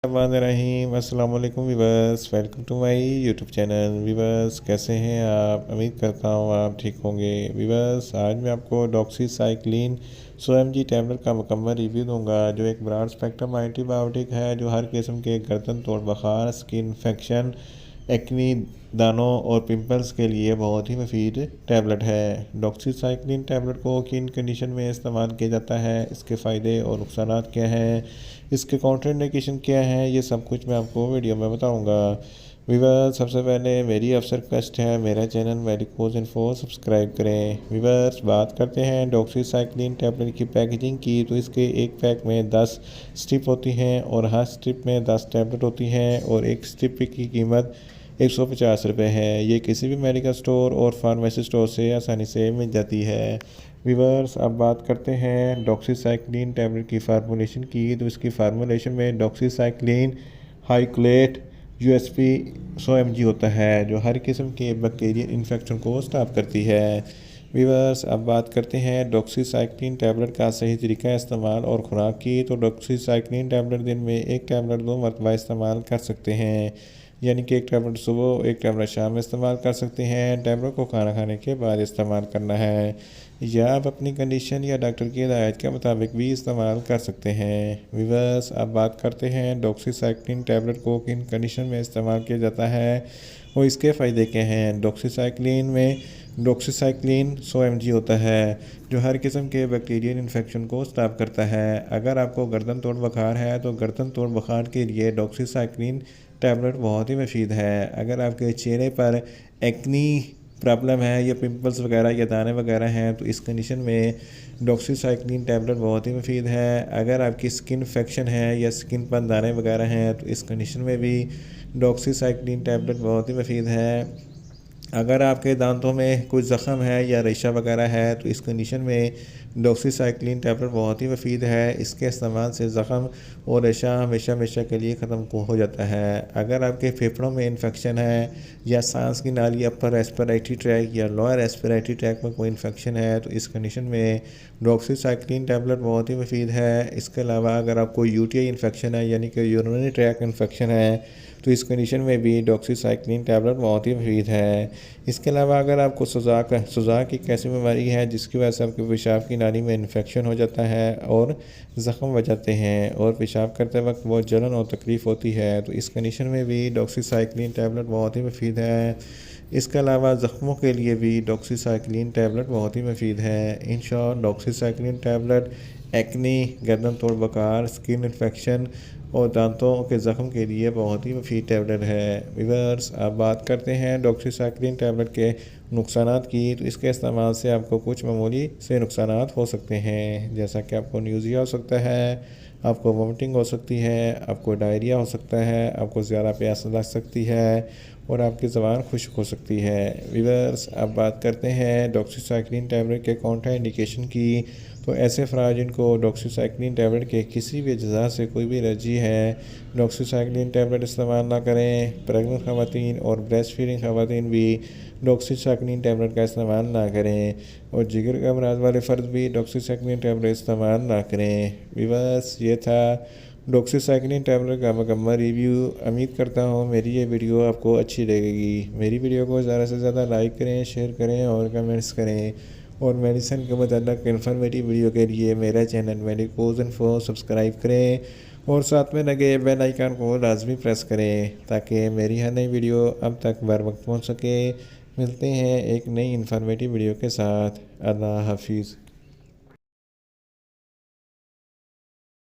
रहीम अस्सलाम वालेकुम viewers, welcome to my YouTube channel. Viewers, कैसे हैं आप? उम्मीद करता हूँ आप ठीक होंगे। वीवर्स, आज मैं आपको डॉक्सीसाइक्लिन 100 mg टैबलेट का मुकम्मल रिव्यू दूंगा, जो एक ब्रॉड स्पेक्ट्रम एंटीबायोटिक है, जो हर किस्म के गर्दन तोड़ बुखार, स्किन इन्फेक्शन, एक्नी, दानों और पिंपल्स के लिए बहुत ही मुफीद टैबलेट है। डॉक्सीसाइक्लिन टैबलेट को किन कंडीशन में इस्तेमाल किया जाता है, इसके फ़ायदे और नुकसान क्या हैं, इसके कॉन्ट्राइंडिकेशन क्या है, ये सब कुछ मैं आपको वीडियो में बताऊंगा। वीवर्स, सबसे पहले मेरी अफसर रिक्वेस्ट है, मेरा चैनल मेडिकोज इन्फो सब्सक्राइब करें। वीवर्स, बात करते हैं डॉक्सीसाइक्लिन टैबलेट की पैकेजिंग की, तो इसके एक पैक में 10 स्ट्रिप होती हैं और हर स्ट्रिप में 10 टैबलेट होती हैं और एक स्ट्रिप की कीमत 150 रुपये है। ये किसी भी मेडिकल स्टोर और फार्मेसी स्टोर से आसानी से मिल जाती है। वीवर्स, अब बात करते हैं डॉक्सीसाइक्लिन टैबलेट की फार्मूलेशन की, तो इसकी फार्मूलेशन में डॉक्सीसाइक्लिन हाइक्लेट यूएसपी 100 mg होता है, जो हर किस्म के बैक्टीरियल इन्फेक्शन को स्टॉप करती है। वीवर्स, अब बात करते हैं डॉक्सीसाइक्लिन टैबलेट का सही तरीका इस्तेमाल और खुराक की, तो डॉक्सीसाइक्लिन टैबलेट दिन में एक टैबलेट 2 मरतबा इस्तेमाल कर सकते हैं, यानी कि एक टैबलेट सुबह एक टैबलेट शाम में इस्तेमाल कर सकते हैं। टैबलेट को खाना खाने के बाद इस्तेमाल करना है, या आप अपनी कंडीशन या डॉक्टर की हिदायत के मुताबिक भी इस्तेमाल कर सकते हैं। वीवर्स, अब बात करते हैं डॉक्सीसाइक्लिन टैबलेट को किन कंडीशन में इस्तेमाल किया जाता है और इसके फ़ायदे क्या हैं। डॉक्सीसाइक्लिन 100 mg होता है, जो हर किस्म के बैक्टीरियल इन्फेक्शन को स्टॉप करता है। अगर आपको गर्दन तोड़ बुखार है तो गर्दन तोड़ बुखार के लिए डॉक्सीसाइक्लिन टैबलेट बहुत ही मुफीद है। अगर आपके चेहरे पर एक्नी प्रॉब्लम है या पिंपल्स वगैरह या दाने वगैरह हैं, तो इस कंडीशन में डॉक्सीसाइक्लिन टैबलेट बहुत ही मुफीद है। अगर आपकी स्किन इन्फेक्शन है या स्किन पर दाने वगैरह हैं, तो इस कंडीशन में भी डॉक्सीसाइक्लिन टैबलेट बहुत ही मुफीद है। अगर आपके दांतों में कुछ ज़ख़म है या रेशा वगैरह है, तो इस कंडीशन में डॉक्सीसाइक्लिन टैबलेट बहुत ही मुफीद है। इसके इस्तेमाल से ज़ख़म और रेशा हमेशा हमेशा के लिए ख़त्म हो जाता है। अगर आपके फेफड़ों में इन्फेक्शन है या सांस की नाली, अपर रेस्पिरेटरी ट्रैक या लोअर रेस्पिरेटरी ट्रैक में कोई इन्फेक्शन है, तो इस कंडीशन में डॉक्सीसाइक्लिन टैबलेट बहुत ही मुफीद है। इसके अलावा अगर आपको यूटीआई इन्फेक्शन है, यानी कि यूरिनरी ट्रैक इन्फेक्शन है, तो इस कंडीशन में भी डॉक्सीसाइक्लिन टैबलेट बहुत ही मुफीद है। इसके अलावा अगर आपको सुजा की कैसी बीमारी है, जिसकी वजह से आपके पेशाब की नाली में इन्फेक्शन हो जाता है और ज़ख़म हो जाते हैं और पेशाब करते वक्त बहुत जलन और तकलीफ़ होती है, तो इस कंडीशन में भी डॉक्सीसाइक्लिन टैबलेट बहुत ही मुफीद है। इसके अलावा ज़ख्मों के लिए भी डॉक्सीसाइक्लिन टैबलेट बहुत ही मुफीद है। In short, doxycycline tablet acne, गर्दन तोड़ बुखार, स्किन इन्फेक्शन और दांतों के ज़ख़म के लिए बहुत ही मुफीद टैबलेट है। वीवर्स, अब बात करते हैं डॉक्सीसाइक्लिन टैबलेट के नुकसानात की, तो इसके इस्तेमाल से आपको कुछ मामूली से नुकसानात हो सकते हैं, जैसा कि आपको न्यूज़िया हो सकता है, आपको वोमिटिंग हो सकती है, आपको डायरिया हो सकता है, आपको ज़्यादा प्यास लग सकती है और आपकी ज़बान खुश्क हो सकती है। वीवर्स, अब बात करते हैं डॉक्सीसाइक्लिन टैबलेट के कॉन्ट्राइंडिकेशन की, तो ऐसे अफराद जिनको डॉक्सीसाइक्लिन टैबलेट के किसी भी अज्जा से कोई भी एलर्जी है, डॉक्सीसाइक्लिन टैबलेट इस्तेमाल ना करें। प्रेगनेंट ख़वातीन और ब्रेस्ट फीडिंग ख़वातीन भी डॉक्सीसाइक्लिन टैबलेट का इस्तेमाल ना करें और जिगर के अमराज वाले फ़र्द भी डॉक्सीसाइक्लिन टैबलेट इस्तेमाल ना करें। वीवर्स, ये था डॉक्सीसाइक्लिन टैबलेट का मुकम्मल रिव्यू। उम्मीद करता हूँ मेरी ये वीडियो आपको अच्छी लगेगी। मेरी वीडियो को ज़्यादा से ज़्यादा लाइक करें, शेयर करें और कमेंट्स करें, और मेडिसिन के मतलब इन्फॉर्मेटिव वीडियो के लिए मेरा चैनल मेडिकोज इन्फो सब्सक्राइब करें और साथ में लगे बेल आइकन को लाजमी प्रेस करें, ताकि मेरी हर नई वीडियो अब तक बर वक्त पहुँच सके। मिलते हैं एक नई इन्फॉर्मेटिव वीडियो के साथ। अल्लाह हाफिज़।